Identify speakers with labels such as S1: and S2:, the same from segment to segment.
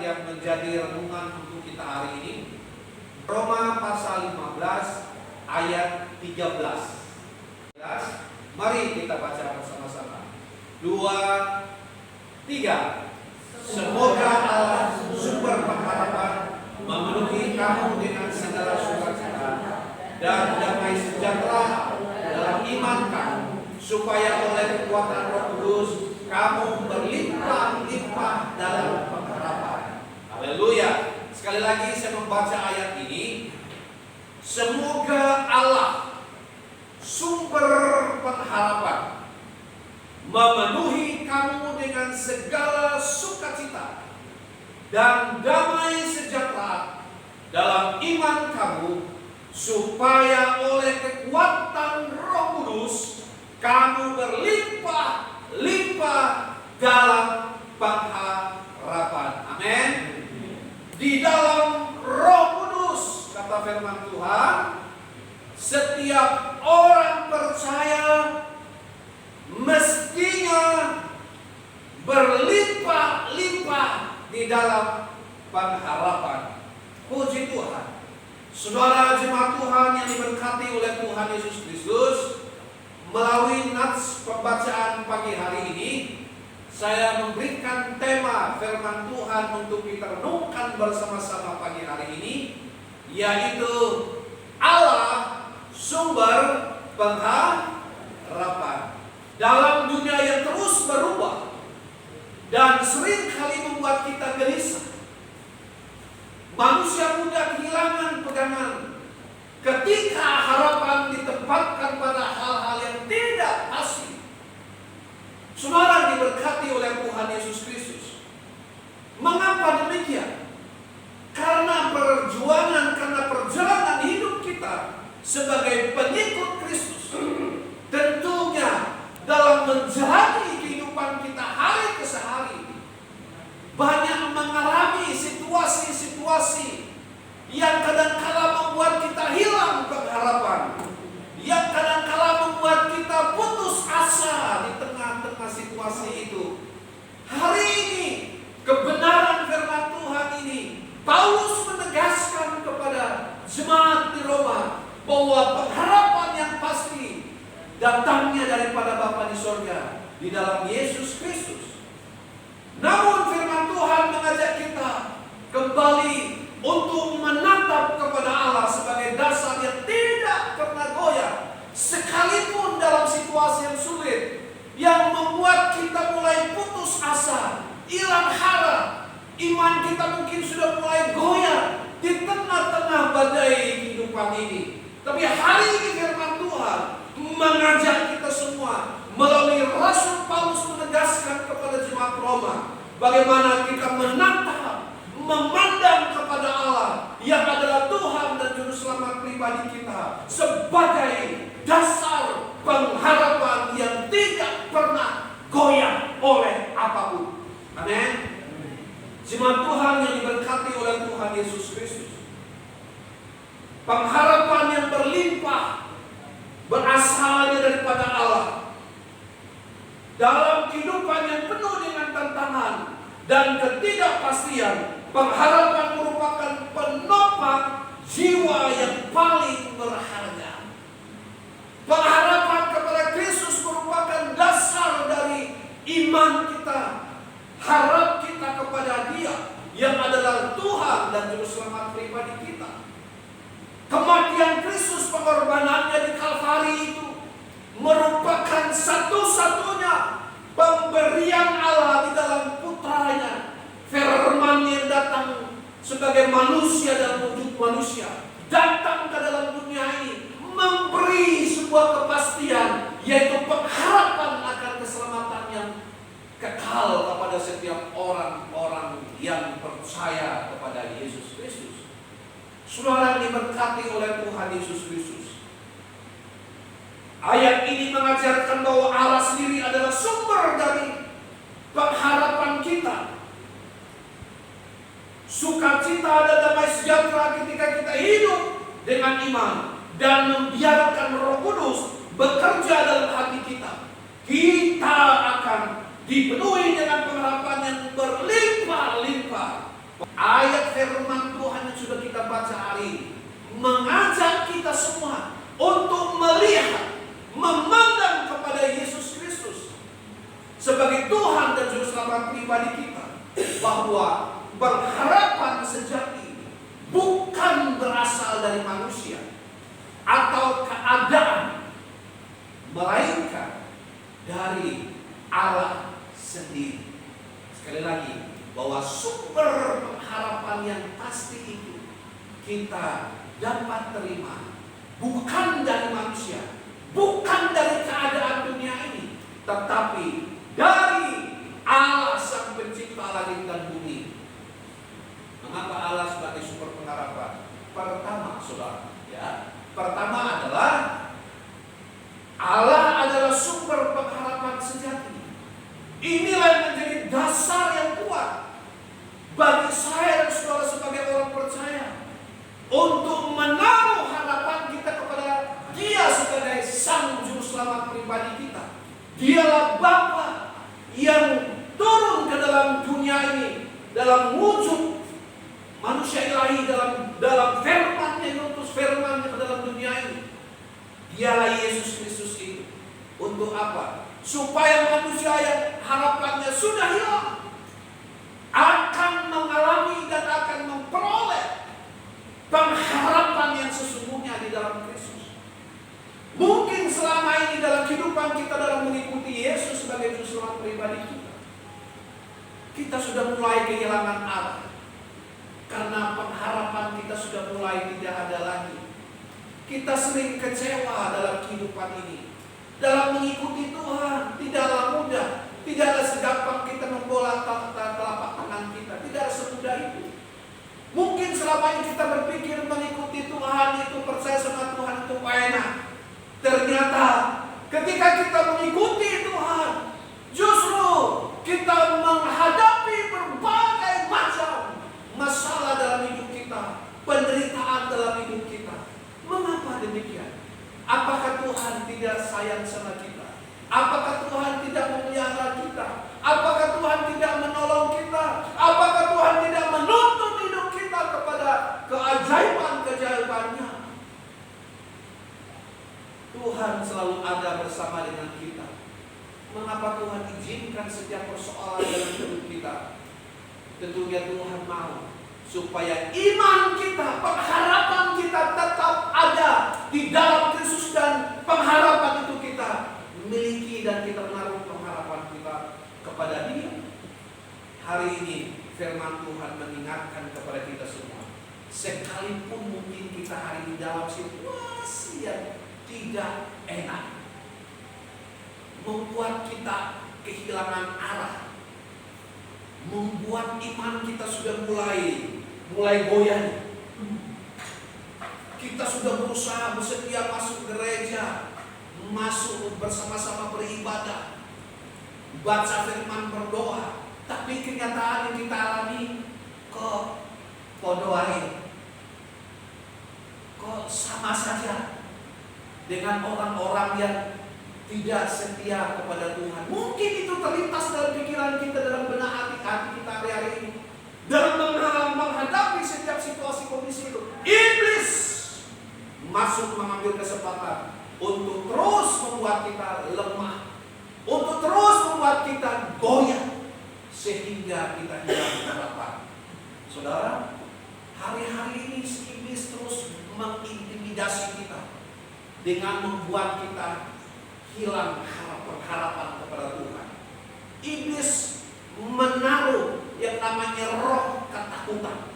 S1: yang menjadi renungan untuk kita hari ini. Roma pasal 15 ayat 13. Mari kita baca bersama-sama. 2, 3. Semoga Allah sumber pengharapan memenuhi kamu dengan segala sukacita dan damai sejahtera dalam iman kamu, supaya oleh kekuatan Roh Kudus kamu berlimpah-limpah dalam pengharapan. Haleluya. Sekali lagi saya membaca ayat ini. Semoga Allah sumber pengharapan memenuhi kamu dengan segala sukacita dan damai sejahtera dalam iman kamu, supaya oleh kekuatan Roh Kudus kamu berlimpah-limpah dalam pengharapan. Amin. Di dalam Roh Kudus, kata firman Tuhan, setiap orang percaya mestinya berlimpah-limpah di dalam pengharapan. Puji Tuhan. Saudara jemaat Tuhan yang diberkati oleh Tuhan Yesus Kristus, melalui nats pembacaan pagi hari ini, saya memberikan tema firman Tuhan untuk kita renungkan bersama-sama pagi hari ini, yaitu Allah sumber pengharapan. Dalam dunia yang terus berubah dan sering kali membuat kita gelisah, manusia mudah kehilangan pegangan ketika harapan ditempatkan pada hal-hal yang tidak pasti. Saudara diberkati oleh Tuhan Yesus Kristus. Mengapa demikian? Karena perjalanan hidup kita sebagai pengikut Kristus, tentunya dalam menjalani kehidupan kita hari ke hari, banyak mengalami situasi-situasi yang kadang-kala membuat kita hilang pengharapan, yang kadang-kala membuat kita putus asa di tengah-tengah situasi itu. Hari ini, kebenaran firman Tuhan ini, Paulus menegaskan kepada jemaat di Roma bahwa pengharapan yang pasti datangnya daripada Bapa di sorga, di dalam Yesus Kristus. Namun firman Tuhan mengajak kita kembali untuk menatap kepada Allah sebagai dasar yang tidak pernah goyah, sekalipun dalam situasi yang sulit, yang membuat kita mulai putus asa, hilang harap. Iman kita mungkin sudah mulai goyah di tengah-tengah badai kehidupan ini. Tapi hari ini firman Tuhan mengajak kita semua melalui Rasul Paulus menegaskan kepada jemaat Roma bagaimana kita menatap, memandang kepada Allah yang adalah Tuhan dan Juru Selamat pribadi kita sebagai dasar pengharapan yang tidak pernah goyah oleh apapun. Amin. Jemaat Tuhan yang diberkati oleh Tuhan Yesus Kristus, pengharapan yang berlimpah berasalnya daripada Allah. Dalam kehidupan yang penuh dengan tantangan dan ketidakpastian, pengharapan merupakan penopang jiwa yang paling berharga. Pengharapan kepada Kristus merupakan dasar dari iman kita, harap kita kepada Dia yang adalah Tuhan dan Juru Selamat pribadi kita. Kematian Kristus, pengorbanannya di Kalvari itu merupakan satu-satunya pemberian Allah di dalam putranya, firman yang datang sebagai manusia dalam wujud manusia, datang ke dalam dunia ini memberi sebuah kepastian, yaitu pengharapan akan keselamatan yang kekal kepada setiap orang-orang yang percaya kepada Yesus Kristus. Saudara diberkati oleh Tuhan Yesus Kristus. Ayat ini mengajarkan bahwa Allah sendiri adalah sumber dari pengharapan kita. Sukacita dan damai sejahtera ketika kita hidup dengan iman dan membiarkan Roh Kudus bekerja dalam hati kita. Kita akan dipenuhi dengan pengharapan yang berlimpah-limpah ayat firman Tuhan yang sudah kita baca hari ini mengajak kita semua untuk melihat, memandang kepada Yesus Kristus sebagai Tuhan dan Juru Selamat pribadi kita, bahwa pengharapan sejati bukan berasal dari manusia atau keadaan, melainkan dari Allah sendiri. Sekali lagi, bahwa sumber pengharapan yang pasti itu kita dapat terima bukan dari manusia, bukan dari keadaan dunia ini, tetapi dari Allah Sang Pencipta langit dan bumi. Mengapa Allah sebagai sumber pengharapan? Pertama, saudara, ya, pertama adalah Allah adalah sumber pengharapan sejati. Inilah yang menjadi dasar yang kuat bagi saya dan saudara sebagai orang percaya untuk menaruh harapan kita kepada Dia sebagai Sang Juru Selamat pribadi kita. Dialah Bapa yang turun ke dalam dunia ini dalam wujud manusia ilahi, dalam firman yang utus firman ke dalam dunia ini. Dialah Yesus Kristus itu. Untuk apa? Supaya manusia yang harapannya sudah hilang akan mengalami dan akan memperoleh pengharapan yang sesungguhnya di dalam Kristus. Mungkin selama ini dalam kehidupan kita dalam mengikuti Yesus sebagai Juru Selamat pribadi kita sudah mulai kehilangan arah, karena pengharapan kita sudah mulai tidak ada lagi. Kita sering kecewa dalam kehidupan ini. Dalam mengikuti Tuhan tidaklah mudah, tidaklah segampang kita membola telapak tangan kita, tidak semudah itu. Mungkin selama ini kita berpikir mengikuti Tuhan itu, percaya sama Tuhan itu enak. Ternyata ketika kita mengikuti Tuhan, justru kita menghadapi berbagai macam masalah dalam hidup kita, penderitaan dalam hidup kita. Mengapa demikian? Apakah Tuhan tidak sayang sama kita? Apakah Tuhan tidak memelihara kita? Apakah Tuhan tidak menolong kita? Apakah Tuhan tidak menuntun hidup kita kepada keajaiban-keajaibannya? Tuhan selalu ada bersama dengan kita. Mengapa Tuhan izinkan setiap persoalan dalam hidup kita? Tentunya Tuhan mau supaya iman kita, pengharapan kita tetap ada di dalam Kristus, dan pengharapan itu kita miliki dan kita menaruh pengharapan kita kepada Dia. Hari ini firman Tuhan mengingatkan kepada kita semua, sekalipun mungkin kita hari ini dalam situasi yang tidak enak, membuat kita kehilangan arah, membuat iman kita sudah mulai goyah. Kita sudah berusaha bersedia masuk gereja, masuk bersama-sama beribadah, baca firman, berdoa, tapi kenyataan yang kita alami kok podoai, kok sama saja dengan orang-orang yang tidak setia kepada Tuhan. Mungkin itu terlintas dalam pikiran kita, dalam benak hati kita hari-hari ini. Dalam menghadapi setiap situasi kondisi itu, iblis masuk mengambil kesempatan untuk terus membuat kita lemah, untuk terus membuat kita goyah, sehingga kita hilang harapan. Saudara, hari-hari ini iblis terus mengintimidasi kita dengan membuat kita hilang harapan kepada Tuhan. Iblis menaruh yang namanya roh ketakutan.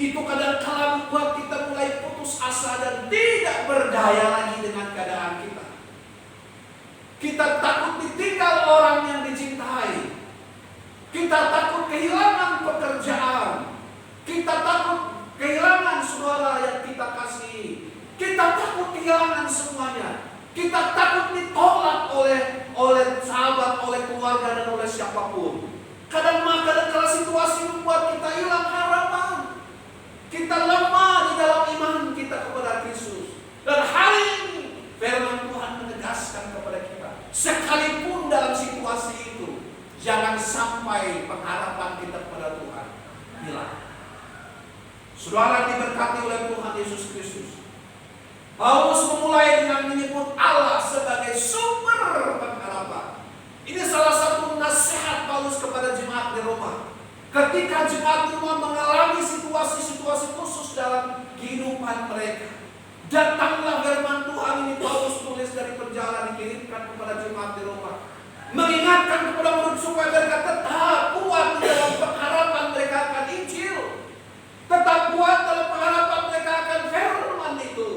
S1: Itu kadang-kala membuat kita mulai putus asa dan tidak berdaya lagi dengan keadaan kita. Kita takut ditinggal orang yang dicintai. Kita takut kehilangan pekerjaan. Kita takut kehilangan saudara yang kita kasihi. Kita takut kehilangan semuanya. Kita takut ditolak oleh sahabat, oleh keluarga, dan oleh siapapun. Kadang-kadang situasi membuat kita hilang harapan. Kita lemah di dalam iman kita kepada Kristus. Dan hari ini firman Tuhan menegaskan kepada kita, sekalipun dalam situasi itu, jangan sampai pengharapan kita kepada Tuhan hilang. Saudara diberkati oleh Tuhan Yesus Kristus. Paulus memulai dengan menyebut Allah sebagai sumber pengharapan. Ini salah satu nasihat Paulus kepada jemaat di Roma. Ketika jemaat di Roma mengalami situasi-situasi khusus dalam kehidupan mereka, datanglah firman Tuhan ini. Paulus tulis dari perjalanan dikirimkan kepada jemaat di Roma, mengingatkan kepada mereka supaya mereka tetap kuat di dalam pengharapan mereka akan Injil, tetap kuat dalam pengharapan mereka akan firman itu.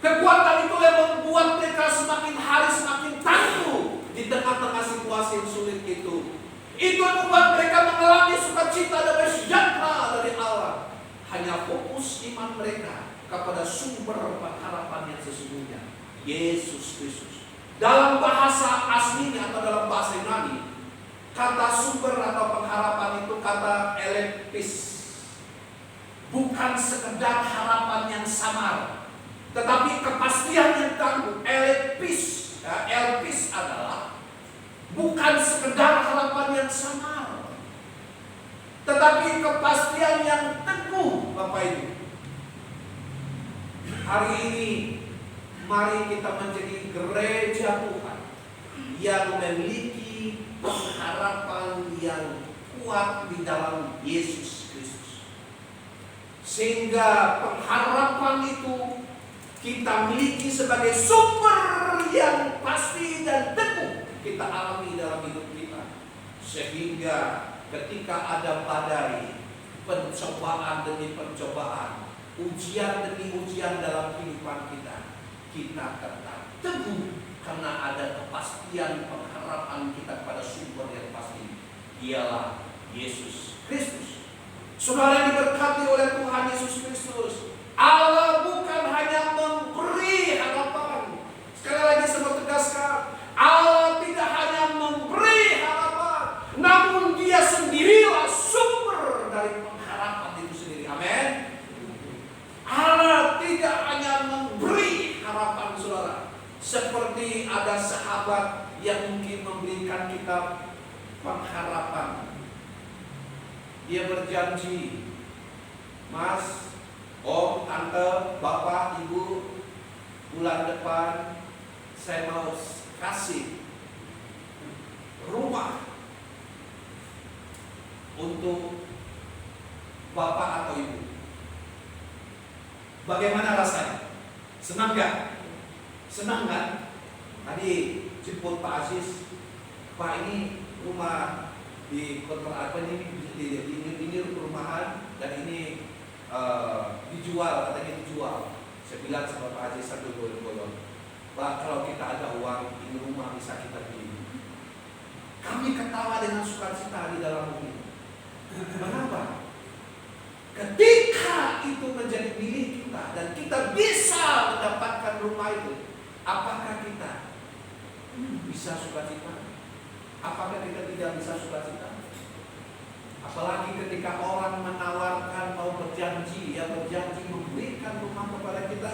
S1: Kekuatan itu yang membuat mereka semakin hari semakin tangguh di tengah-tengah situasi yang sulit itu. Itu yang membuat mereka mengalami sukacita dan sejahtera dari Allah. Hanya fokus iman mereka kepada sumber pengharapan yang sesungguhnya, Yesus Kristus. Dalam bahasa aslinya atau dalam bahasa Yunani, kata sumber atau pengharapan itu kata elepis. Bukan sekedar harapan yang samar, tetapi kepastian yang tangguh. Elepis, elpis adalah bukan sekedar harapan yang samar, tetapi kepastian yang teguh, Bapak Ibu. Hari ini mari kita menjadi gereja Tuhan yang memiliki pengharapan yang kuat di dalam Yesus Kristus. Sehingga pengharapan itu kita miliki sebagai sumber yang pasti dan teguh kita alami dalam hidup kita. Sehingga ketika ada badai, pencobaan demi pencobaan, ujian demi ujian dalam kehidupan kita, kita tetap teguh karena ada kepastian pengharapan kita pada sumber yang pasti, ialah Yesus Kristus. Saudara yang diberkati oleh Tuhan Yesus Kristus, Allah bukan hanya memberi harapan. Sekali lagi saya mau tegaskan, Allah tidak hanya memberi harapan, namun Dia sendirilah sumber dari pengharapan itu sendiri. Amin. Allah tidak hanya memberi harapan, saudara. Seperti ada sahabat yang mungkin memberikan kita pengharapan. Dia berjanji, Mas, Om, Tante, Bapak, Ibu, bulan depan saya mau kasih rumah untuk Bapak atau Ibu. Bagaimana rasanya? Senang gak? Senang kan? Tadi jemput Pak Aziz, Pak, ini rumah di kota apa ini perumahan dan ini dijual, katanya dijual. Saya bilang sama Pak Aziz satu bolong, Pak, kalau kita ada uang, ini rumah bisa kita beli. Kami ketawa dengan sukacita di dalam mobil. Mengapa? Ketika itu menjadi milik kita dan kita bisa mendapatkan rumah itu, apakah kita bisa sukacita? Apakah kita tidak bisa sukacita? Apalagi ketika orang menawarkan, mau berjanji memberikan rumah kepada kita,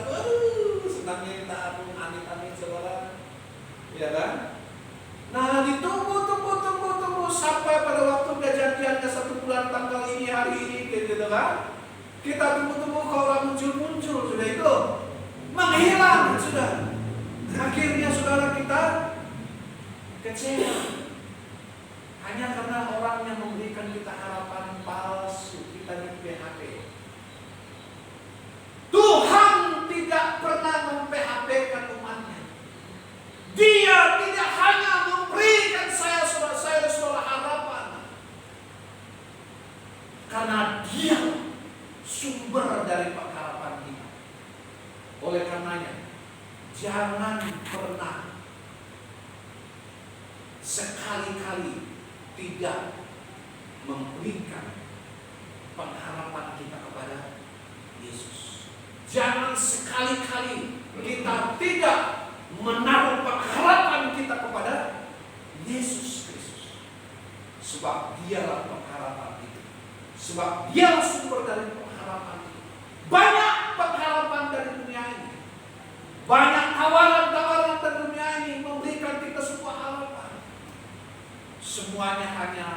S1: senangnya kita amit-amit, saudara, ya kan? Nah, ditunggu sampai pada waktu kejadiannya 1 bulan tanggal ini, hari ini, gitu kan? Kita tunggu kalau orang muncul, sudah itu menghilang, sudah. Akhirnya saudara kita kecewa. Hanya karena orang yang memberikan kita harapan palsu, kita di PHP. Tuhan tidak pernah mem-PHP-kan umatnya. Dia tidak hanya memberikan saya saudara harapan, karena Dia sumber dari pengharapan kita. Oleh karenanya, jangan pernah sekali-kali tidak memberikan pengharapan kita kepada Yesus. Jangan sekali-kali kita tidak menaruh pengharapan kita kepada Yesus Kristus. Sebab Dialah pengharapan itu. Sebab Dialah sumber dari pengharapan itu. Banyak pengharapan dari dunia ini. Banyak tawaran-tawaran dari dunia ini memberikan kita sebuah harapan. Semuanya hanya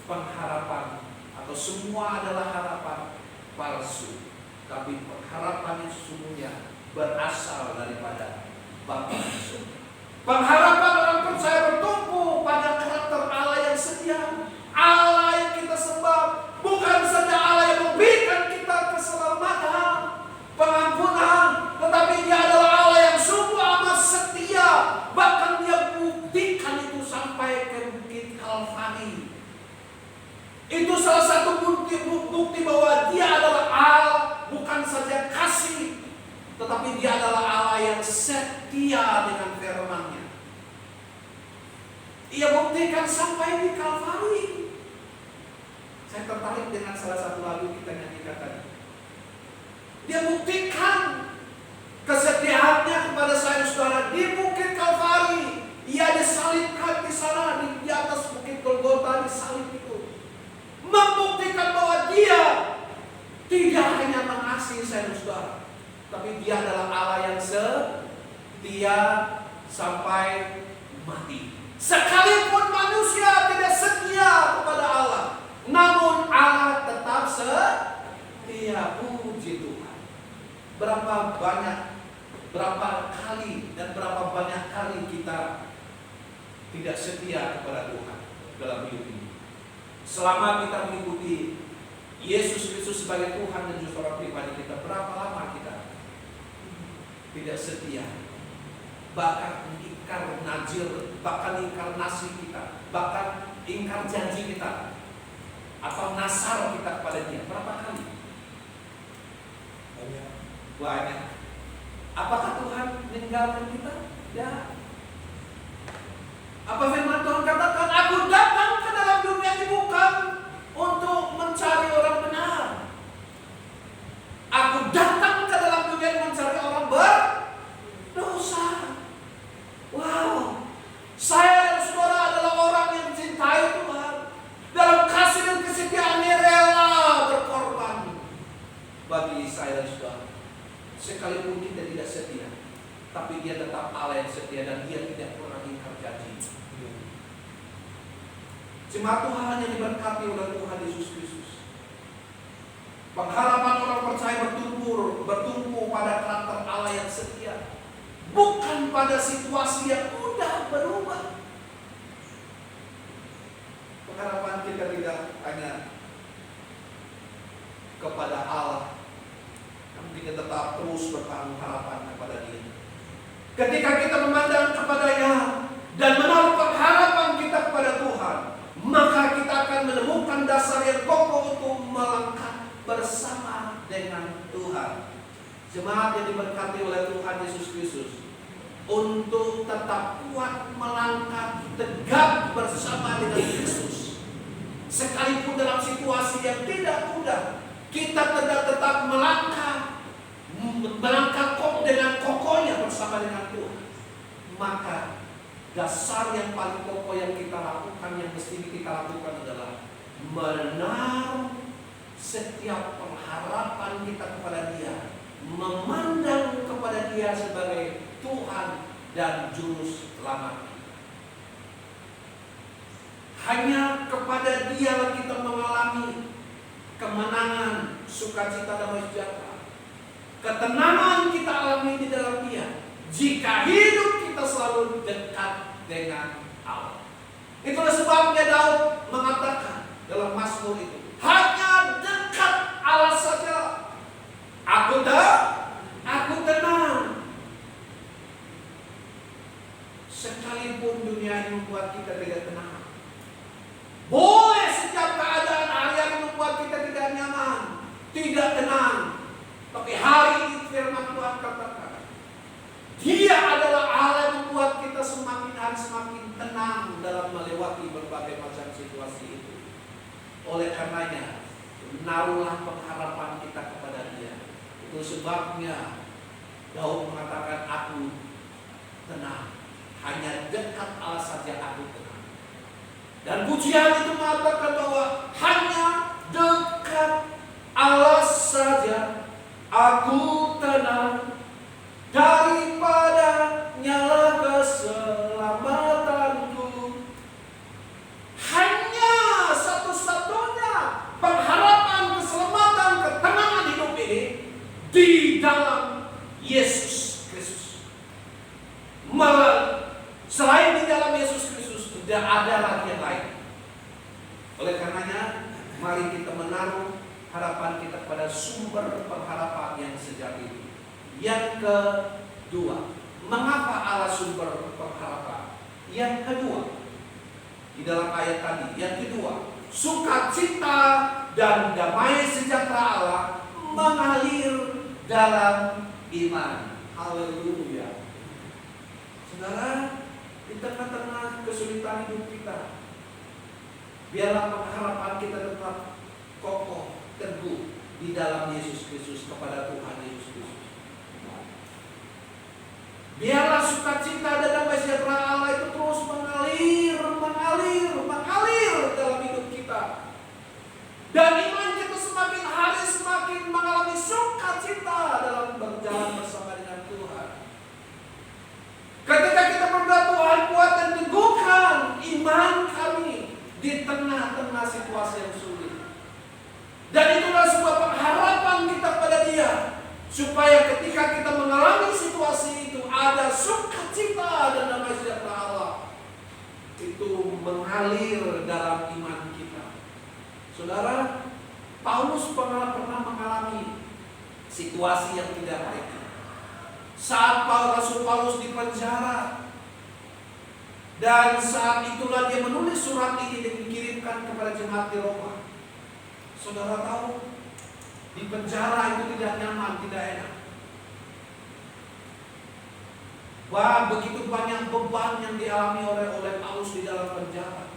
S1: pengharapan atau semua adalah harapan palsu. Tapi harapan yang sesungguhnya berasal daripada Bapa di surga. Pengharapan orang percaya bertumpu pada karakter Allah yang setia, Allah yang kita sembah, bukan saja Allah yang memberikan kita keselamatan, pengampunan, tetapi Dia adalah Allah yang sungguh amat setia. Bahkan Dia buktikan itu sampai ke Bukit Kalvari. Itu salah satu bukti bahwa Dia adalah Allah, bukan saja kasih, tetapi Dia adalah Allah yang setia dengan firman-Nya. Ia buktikan sampai di Kalvari. Saya tertarik dengan salah satu lagu kita nyanyikan tadi. Dia buktikan kesetiaannya kepada saya saudara di Bukit Kalvari. Ia disalibkan di sana, di atas Bukit Golgota, disalib itu. Membuktikan bahwa Dia tidak hanya mengasihi saya saudara, tapi Dia adalah Allah yang setia sampai mati. Sekalipun manusia tidak setia kepada Allah, namun Allah tetap setia. Puji Tuhan. Berapa kali dan berapa banyak kali kita tidak setia kepada Tuhan dalam hidup ini. Selama kita mengikuti Yesus Kristus sebagai Tuhan dan Juru Selamat pribadi kita, berapa lama kita tidak setia? Bahkan ingkar nazir, bahkan ingkar nasib kita, bahkan ingkar janji kita, atau nasar kita kepada Dia. Berapa kali? Banyak. Apakah Tuhan meninggalkan kita? Ya. Apa firman Tuhan katakan? Aku datang ke dalam dunia ini bukan untuk mencari orang benar. Aku datang ke dalam dunia ini mencari orang berdosa. Wow. Saya dan saudara adalah orang yang mencintai Tuhan. Dalam kasih dan kesetiaannya rela berkorban bagi saya dan saudara. Sekalipun kita tidak setia, tapi Dia tetap Allah yang setia dan Dia tidak pernah ingkar janji. Jemaat Tuhan yang diberkati oleh Tuhan Yesus Kristus. Pengharapan orang percaya bertumpu pada karakter Allah yang setia, bukan pada situasi yang mudah berubah. Pengharapan kita tidak hanya kepada Allah, namun kita tetap terus bertaruh harapan kepada Dia. Ketika kita memandang kepada-Nya dan menaruh pengharapan kita kepada Tuhan, maka kita akan menemukan dasar yang kokoh untuk melangkah bersama dengan Tuhan. Jemaat yang diberkati oleh Tuhan Yesus Kristus, untuk tetap kuat melangkah tegak bersama dengan Kristus, sekalipun dalam situasi yang tidak mudah, kita tetap melangkah dengan kokohnya bersama dengan Tuhan. Maka dasar yang paling pokok yang kita lakukan, yang mesti kita lakukan adalah menaruh setiap pengharapan kita kepada Dia, memandang kepada Dia sebagai Tuhan dan Juru Selamat. Hanya kepada Dia kita mengalami kemenangan, sukacita, damai sejahtera. Ketenangan kita alami di dalam Dia jika hidup kita selalu dekat dengan Allah. Itulah sebabnya Daud mengatakan dalam Mazmur itu, hanya dekat Allah saja aku tenang. Sekalipun dunia ini membuat kita tidak tenang, boleh setiap keadaan hari-hari membuat kita tidak nyaman, tidak tenang, tapi hari ini firman Tuhan katakan, Dia adalah Allah yang membuat kita semakin hari semakin tenang dalam melewati berbagai macam situasi itu. Oleh karenanya, naruhlah pengharapan kita kepada Dia. Itu sebabnya Daud mengatakan, aku tenang, hanya dekat Allah saja aku tenang. Dan pujian itu mengatakan bahwa hanya dekat Allah saja aku tenang, daripada nyala keselamatanku. Hanya satu-satunya pengharapan Mari kita menaruh harapan kita pada sumber pengharapan yang sejati. Yang kedua, mengapa Allah sumber pengharapan? Yang kedua, di dalam ayat tadi, yang kedua, sukacita dan damai sejahtera Allah mengalir dalam iman. Haleluya. Saudara, di tengah-tengah kesulitan hidup kita, biarlah pengharapan kita tetap kokoh, teguh di dalam Yesus Kristus, kepada Tuhan Yesus Kristus. Biarlah sukacita dan damai sejahtera Allah itu terus mengalir dalam hidup kita. Dan iman kita semakin hari semakin mengalami sukacita dalam berjalan bersama dengan Tuhan. Ketika kita berdoa, Tuhan kuat dan teguhkan iman kami di tengah-tengah situasi yang sulit. Dan itulah sebuah pengharapan kita pada Dia, supaya ketika kita mengalami situasi itu ada sukacita dan damai sejahtera Allah itu mengalir dalam iman kita. Saudara, Paulus pernah mengalami situasi yang tidak baik. Saat Rasul Paulus di penjara, dan saat itulah dia menulis surat ini dan dikirimkan kepada jemaat di Roma. Saudara tahu, di penjara itu tidak nyaman, tidak enak. Wah, begitu banyak beban yang dialami oleh Paulus di dalam penjara.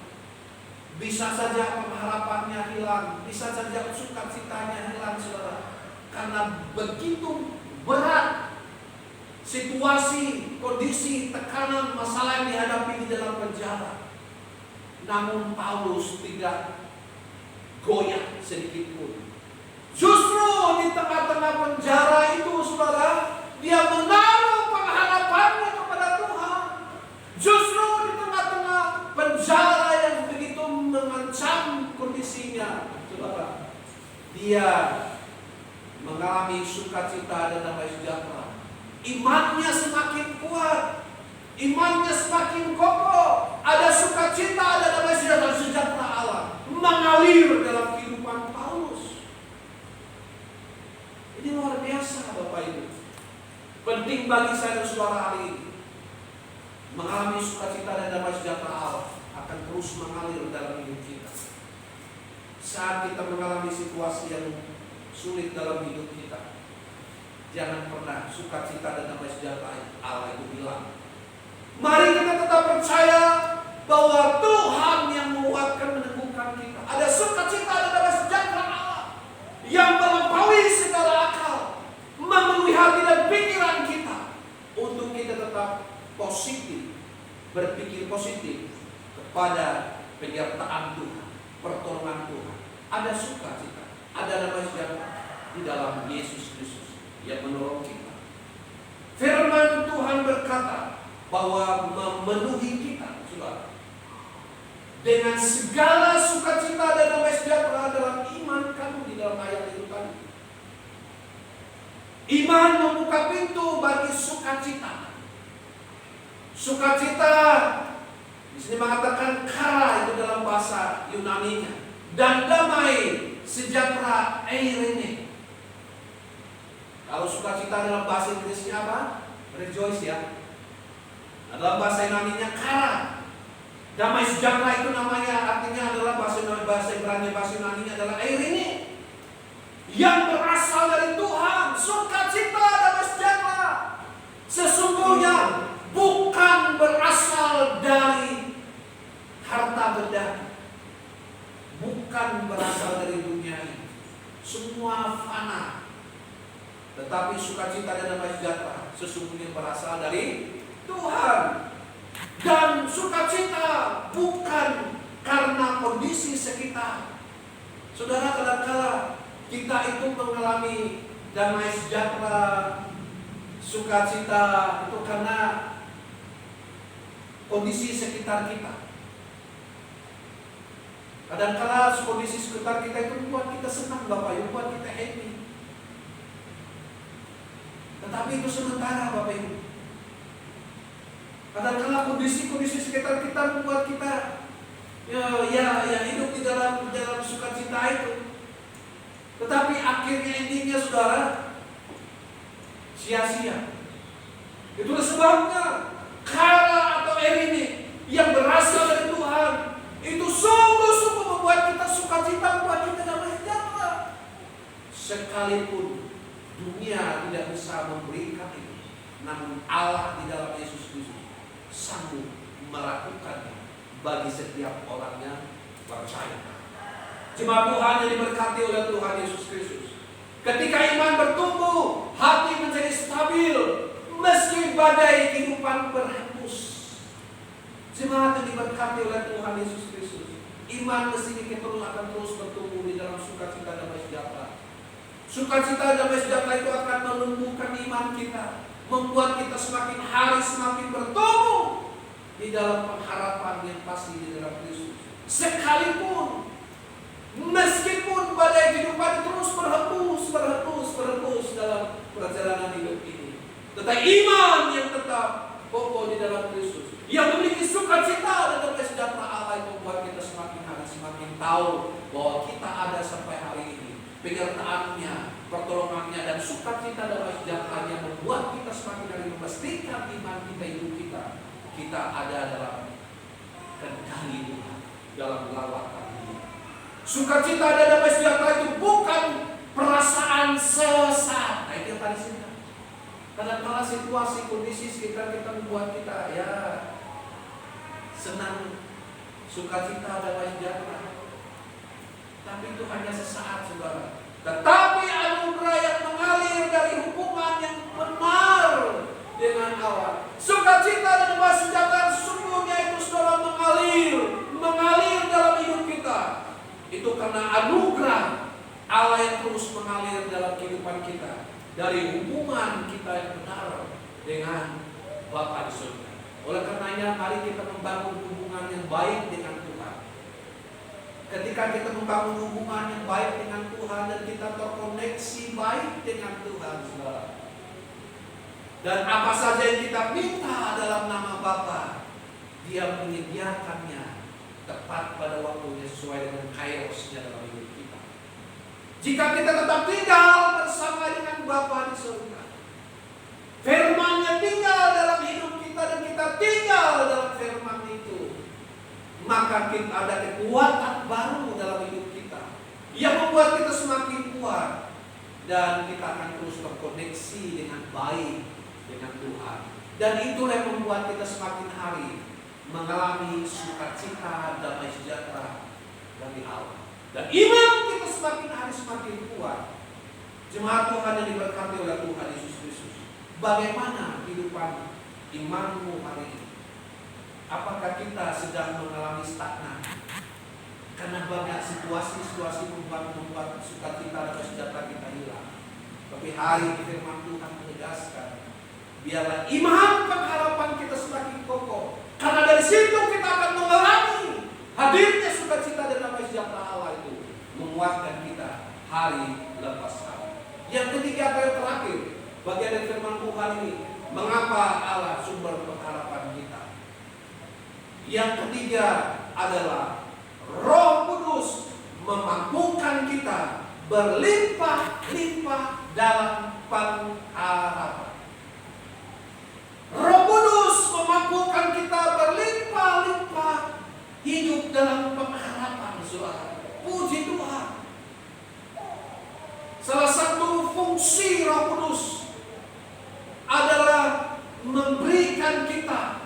S1: Bisa saja pengharapannya hilang, bisa saja sukacitanya hilang, saudara. Karena begitu berat situasi, kondisi, tekanan, masalah yang dihadapi di dalam penjara. Namun Paulus tidak goyah sedikit pun. Justru di tengah-tengah penjara itu, saudara, dia menaruh pengharapannya kepada Tuhan. Justru di tengah-tengah penjara yang begitu mengancam kondisinya, saudara, dia mengalami sukacita dan damai sejahtera. Imannya semakin kuat, imannya semakin kokoh. Ada sukacita, ada damai sejahtera Allah mengalir dalam kehidupan Paulus. Ini luar biasa, Bapak Ibu. Penting bagi saya dan saudara hari ini mengalami sukacita dan damai sejahtera Allah akan terus mengalir dalam hidup kita. Saat kita mengalami situasi yang sulit dalam hidup kita, jangan pernah sukacita dan damai sejahtera Allah itu hilang. Mari kita tetap percaya bahwa Tuhan yang menguatkan, meneguhkan kita. Ada sukacita dan damai sejahtera Allah yang melampaui segala akal, memenuhi hati dan pikiran kita, untuk kita tetap positif, berpikir positif kepada penyertaan Tuhan, pertolongan Tuhan. Ada sukacita, ada damai sejahtera di dalam Yesus Kristus yang menolong kita. Firman Tuhan berkata bahwa memenuhi kita, saudara, dengan segala sukacita dan damai sejahtera dalam iman kamu, di dalam ayat itu tadi. Iman membuka pintu bagi sukacita. Sukacita di sini mengatakan kara, itu dalam bahasa Yunani-nya, dan damai sejahtera eirene. Kalau sukacita dalam bahasa Inggrisnya apa? Rejoice, ya. Dalam bahasa Yunani-nya kara. Damai sejahtera itu namanya, artinya adalah bahasa Ibrani, bahasa Yunani-nya adalah eirene, yang berasal dari Tuhan. Sukacita, damai sejahtera sesungguhnya bukan berasal dari harta benda, bukan berasal dari dunia ini. Semua fana. Tetapi sukacita dan damai sejahtera sesungguhnya berasal dari Tuhan. Dan sukacita bukan karena kondisi sekitar. Saudara, kadang-kala kita itu mengalami damai sejahtera, sukacita itu karena kondisi sekitar kita. Kadang-kala kondisi sekitar kita itu membuat kita senang, Bapak Ibu, membuat kita happy. Tetapi itu sementara, Bapak Ibu. Kadang-kala kondisi sekitar kita membuat kita ya hidup di dalam sukacita itu akhirnya endingnya saudara sia-sia. Itulah sebabnya kala atau ini yang berasal dari Tuhan itu sungguh-sungguh membuat kita sukacita, membuat kita damai sejahtera. Sekalipun dunia tidak bisa memberikan itu, namun Allah di dalam Yesus Kristus sanggup melakukannya bagi setiap orang yang percaya. Jemaat Tuhan yang diberkati oleh Tuhan Yesus Kristus, ketika iman bertumbuh, hati menjadi stabil, meski badai kehidupan berhembus. Jemaat yang diberkati oleh Tuhan Yesus Kristus, iman mesti kita akan terus bertumbuh di dalam sukacita damai sejahtera. Sukacita damai sejahtera itu akan menumbuhkan iman kita, membuat kita semakin hari semakin bertumbuh di dalam pengharapan yang pasti di dalam Kristus. Sekalipun meskipun badai kehidupan terus berhembus dalam perjalanan hidup ini, tetapi iman yang tetap kokoh di dalam Kristus, yang memiliki sukacita dan damai sejahtera Allah, itu membuat kita semakin hari semakin tahu bahwa kita ada sampai hari ini. Penyertaannya, pertolongannya, dan sukacita damai sejahteranya membuat kita semakin hari memastikan iman kita, hidup kita ada dalam kendali Tuhan, dalam lawatan Dia. Sukacita dan damai sejahtera itu bukan perasaan sesaat. Nah, itu tadi sih. Kadang-kadang situasi, kondisi sekitar kita membuat kita senang, sukacita damai sejahtera. Tapi itu hanya sesaat, saudara. Tetapi anugerah yang mengalir dari hubungan yang benar dengan Allah, sukacita dan damai sejahtera sesungguhnya itu saudara mengalir dalam hidup kita. Itu karena anugerah Allah yang terus mengalir dalam kehidupan kita, dari hubungan kita yang benar dengan Bapa di surga. Oleh karenanya mari kita membangun hubungan yang baik dengan Tuhan. Ketika kita membangun hubungan yang baik dengan Tuhan dan kita terkoneksi baik dengan Tuhan, saudara, dan apa saja yang kita minta dalam nama Bapa, Dia menyediakannya tepat pada waktunya sesuai dengan kairosnya dalam hidup kita. Jika kita tetap tinggal bersama dengan Bapa di surga, firman-Nya tinggal dalam hidup kita dan kita tinggal dalam firman itu, maka kita ada kekuatan baru dalam hidup kita yang membuat kita semakin kuat dan kita akan terus terkoneksi dengan baik dengan Tuhan. Dan itulah yang membuat kita semakin hari mengalami sukacita damai sejahtera dari Allah. Dan iman kita semakin hari semakin kuat. Jemaat Tuhan yang diberkati oleh Tuhan Yesus Kristus, bagaimana kehidupan imanmu hari ini? Apakah kita sedang mengalami stagnan? Karena banyak situasi-situasi membuat sukacita dan sejahtera kita hilang. Tapi hari ini firman Tuhan menegaskan, biarlah iman pengharapan kita semakin kokoh. Karena dari situ kita akan mengalami hadirnya sukacita dan damai sejahtera Allah itu, menguatkan kita hari lepas hari. Yang ketiga atau yang terakhir, bagian dari firman Tuhan ini, mengapa Allah sumber pengharapan kita? Yang ketiga adalah Roh Kudus memampukan kita berlimpah-limpah dalam pengharapan. Roh Kudus memampukan kita berlimpah-limpah hidup dalam pengharapan, saudara. Puji Tuhan. Salah satu fungsi Roh Kudus adalah memberikan kita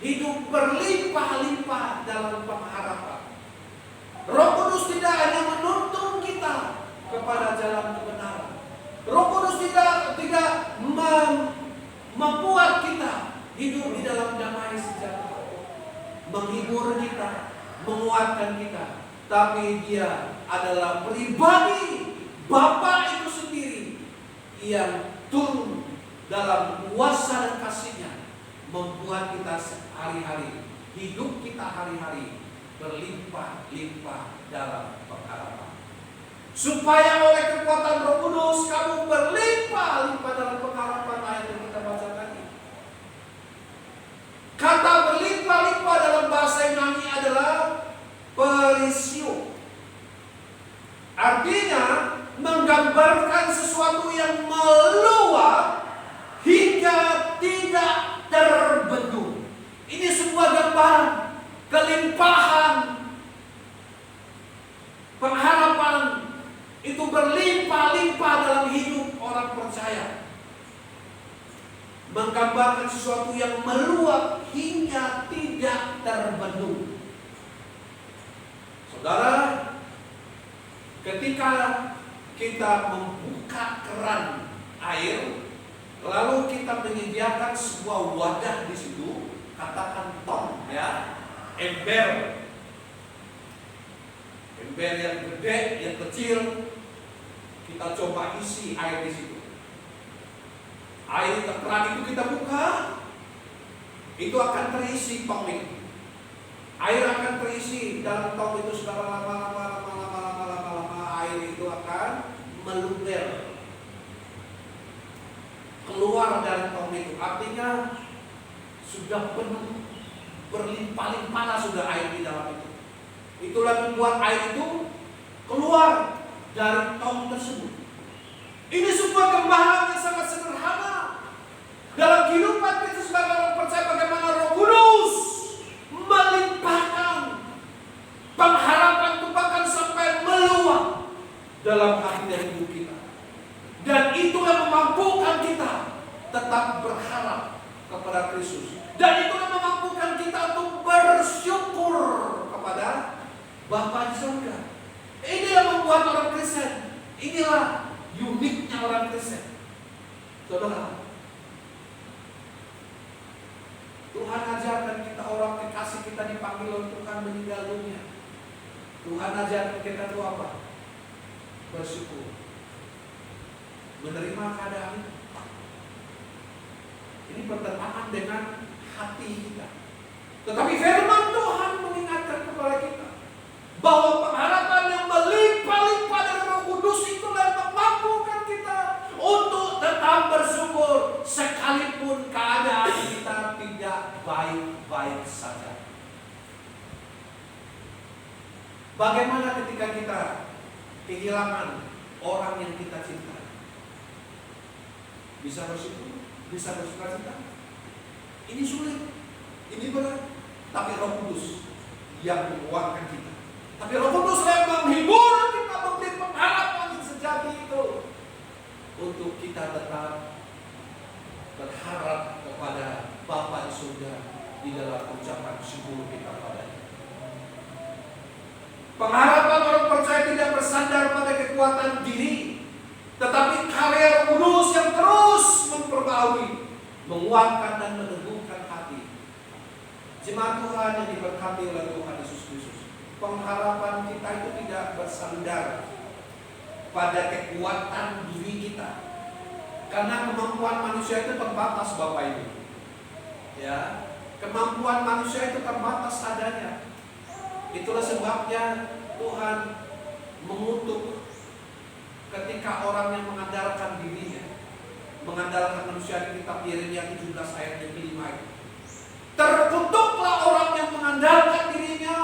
S1: hidup berlimpah-limpah dalam pengharapan. Roh Kudus tidak hanya menuntun kita kepada jalan kebenaran. Roh Kudus tidak membuat kita hidup di dalam damai sejahtera, menghibur kita, menguatkan kita. Tapi Dia adalah pribadi Bapa itu sendiri yang turun dalam kuasa dan kasih-Nya, membuat kita hari-hari, hidup kita hari-hari berlimpah-limpah dalam pengharapan. Supaya oleh kekuatan Roh Kudus kamu berlimpah-limpah dalam pengharapan, ayat yang kita baca tadi. Kata berlimpah-limpah dalam bahasa Yunani adalah perisio. Artinya menggambarkan sesuatu yang meluap hingga tidak terbendung. Ini sebuah gambaran kelimpahan pengharapan itu berlimpah-limpah dalam hidup orang percaya. Menggambarkan sesuatu yang meluap hingga tidak terbendung. Saudara, ketika kita membuka keran air, lalu kita menyediakan sebuah wadah di situ, katakan tong, ya, ember yang gede, yang kecil, kita coba isi air di situ. Air keran itu kita buka, itu akan terisi tong itu. Air akan terisi dalam tong itu, saudara. Lama-lama air itu akan meluber keluar dari tong itu. Artinya sudah penuh, berlimpah-limpah sudah air di dalam itu. Itulah membuat air itu keluar dari tong tersebut. Ini sebuah gambaran yang sangat sederhana dalam kehidupan kita sebagai orang percaya, bagaimana Roh Kudus melimpahkan pengharapan itu bahkan sampai meluap dalam hati dan hidup kita. Dan itu yang memampukan kita tetap berharap kepada Kristus. Dan itu yang memampukan kita untuk bersyukur kepada Bapa di surga. Ini yang membuat orang Kristen. Inilah uniknya orang Kristen. Saudara, Tuhan ajarkan kita, orang kekasih kita dipanggil oleh Tuhan meninggal dunia. Tuhan ajarkan kita itu apa? Bersyukur, menerima keadaan itu. Ini bertentangan dengan hati kita. Tetapi firman Tuhan mengingatkan kepada kita bahwa pengharapan yang melimpah-limpah dari Roh Kudus itulah yang memampukan kita untuk tetap bersyukur sekalipun keadaan kita tidak baik-baik saja. Bagaimana ketika kita kehilangan orang yang kita cintai? Bisa bersyukur? Bisa bersukacita? Ini sulit, ini berat. Tapi Roh Kudus yang menguatkan kita. Tapi Roh Kudus yang menghibur kita, memberi pengharapan yang sejati itu, untuk kita tetap berharap kepada Bapa di surga di dalam ucapan syukur kita padanya. Pengharapan orang percaya tidak bersandar pada kekuatan diri, tetapi karya Roh Kudus yang terus memperbaharui, menguatkan dan meneguhkan hati. Jemaat Tuhan yang diberkati oleh Tuhan Yesus Kristus, pengharapan kita itu tidak bersandar pada kekuatan diri kita, karena kemampuan manusia itu terbatas, Bapak Ibu. Ya, kemampuan manusia itu terbatas adanya. Itulah sebabnya Tuhan mengutuk ketika orang yang mengandalkan dirinya, mengandalkan manusia. Di kitab Yeremia 17 ayat yang kelima itu, terkutuklah orang yang mengandalkan dirinya,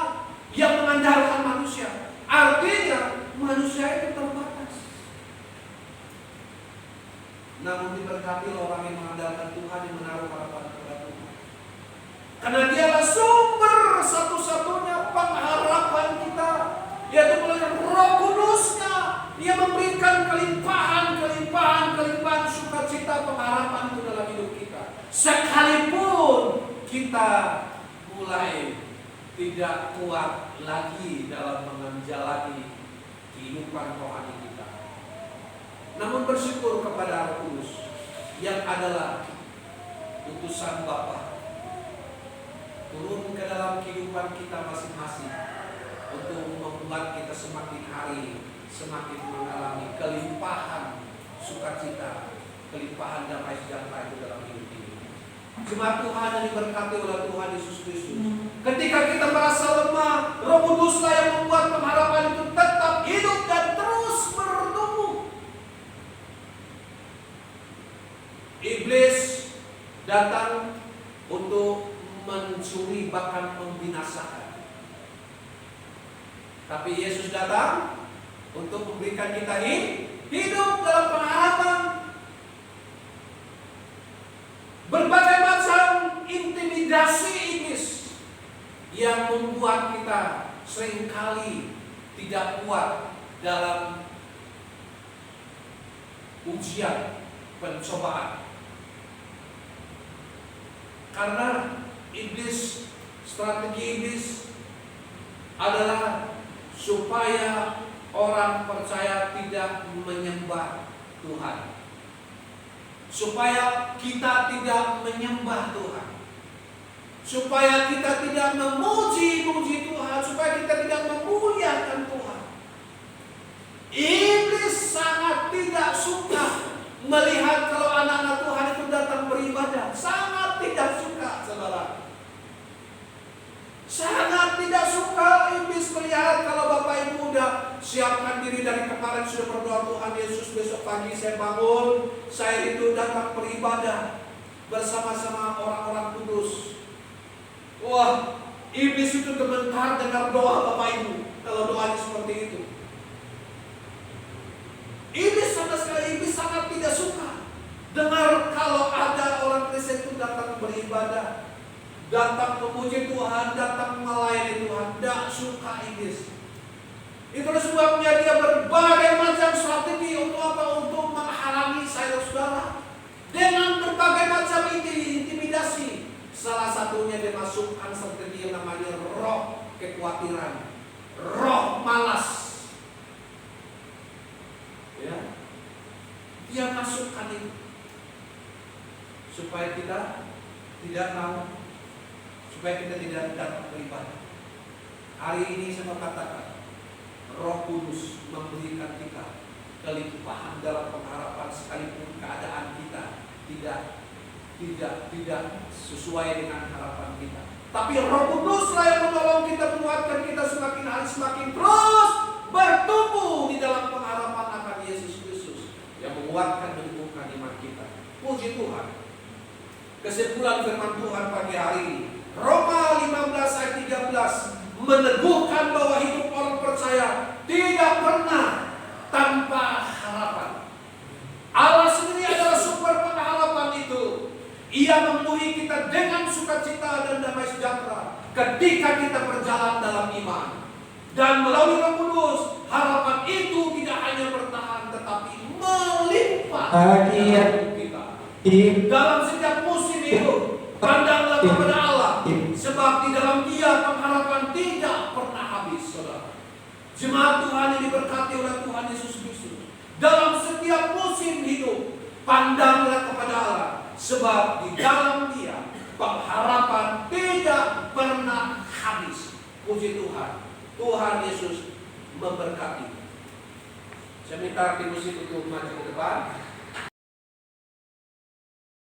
S1: yang mengandalkan manusia. Artinya manusia itu terbatas. Namun diberkati orang yang mengandalkan Tuhan, yang menaruh harapan kepada Tuhan, karena dialah sumber satu-satunya pengharapan kita, yaitu melalui Roh Kudus-Nya. Dia memberikan kelimpahan sukacita pengharapan itu dalam hidup kita, sekalipun kita mulai tidak kuat lagi dalam menjalani kehidupan rohani kita. Namun bersyukur kepada Roh Kudus yang adalah utusan Bapa, turun ke dalam kehidupan kita masing-masing untuk membuat kita semakin hari semakin mengalami kelimpahan sukacita, kelimpahan damai sejahtera itu dalam hidup ini. Jemaat Tuhan yang diberkati oleh Tuhan Yesus Kristus, ketika kita merasa lemah, Roh Kuduslah yang membuat pengharapan itu tetap hidup dan terus bertumbuh. Iblis datang untuk mencuri, bahkan membinasakan. Tapi Yesus datang untuk memberikan kita hidup dalam pengharapan. Berbagai macam intimidasi iblis yang membuat kita seringkali tidak kuat dalam ujian, pencobaan. Karena strategi iblis adalah supaya orang percaya tidak menyembah Tuhan, supaya kita tidak menyembah Tuhan, supaya kita tidak memuji-muji Tuhan, supaya kita tidak memuliakan Tuhan. Iblis sangat tidak suka melihat kalau anak-anak Tuhan itu datang beribadah. Sangat tidak suka, saudara. Sangat tidak suka iblis melihat kalau Bapak Ibu udah siapkan diri dari kemarin, sudah berdoa, Tuhan Yesus besok pagi saya bangun, saya itu datang beribadah bersama-sama orang-orang kudus. Wah, iblis itu gemetar dengar doa Bapak Ibu kalau doanya seperti itu. Iblis sangat tidak suka dengar kalau ada orang Kristen itu datang beribadah, datang memuji Tuhan, datang melayani Tuhan. Tidak suka iblis. Itulah sebabnya dia berbagai macam strategi untuk apa? Untuk menghalangi saya saudara dengan berbagai macam intimidasi. Salah satunya dia masukkan strategi yang namanya roh kekhawatiran, roh malas. Ya, dia masukkan itu supaya kita tidak mau, supaya kita tidak datang beribadah. Hari ini saya katakan, Roh Kudus memberikan kita kelimpahan dalam pengharapan sekalipun keadaan kita tidak sesuai dengan harapan kita. Tapi Roh Kuduslah yang menolong kita, menguatkan kita semakin hari semakin terus bertumbuh di dalam pengharapan akan Yesus Kristus yang menguatkan dan menumbuhkan iman kita. Puji Tuhan. Kesimpulan firman Tuhan pagi hari ini, Roma 15 ayat 13 meneguhkan bahwa hidup orang percaya tidak pernah tanpa harapan. Allah sendiri adalah sumber pengharapan itu. Ia memenuhi kita dengan sukacita dan damai sejahtera ketika kita berjalan dalam iman. Dan melalui Roh Kudus, harapan itu tidak hanya bertahan tetapi melimpah dalam kita. Dalam setiap musim hidup, pandanglah kepada Allah, sebab di dalam Dia pengharapan tidak pernah habis, saudara. Jemaat Tuhan yang diberkati oleh Tuhan Yesus Kristus, dalam setiap musim hidup, pandanglah kepada Allah, sebab di dalam Dia pengharapan tidak pernah habis. Puji Tuhan. Tuhan Yesus memberkati. Saya minta tim musik untuk maju ke depan.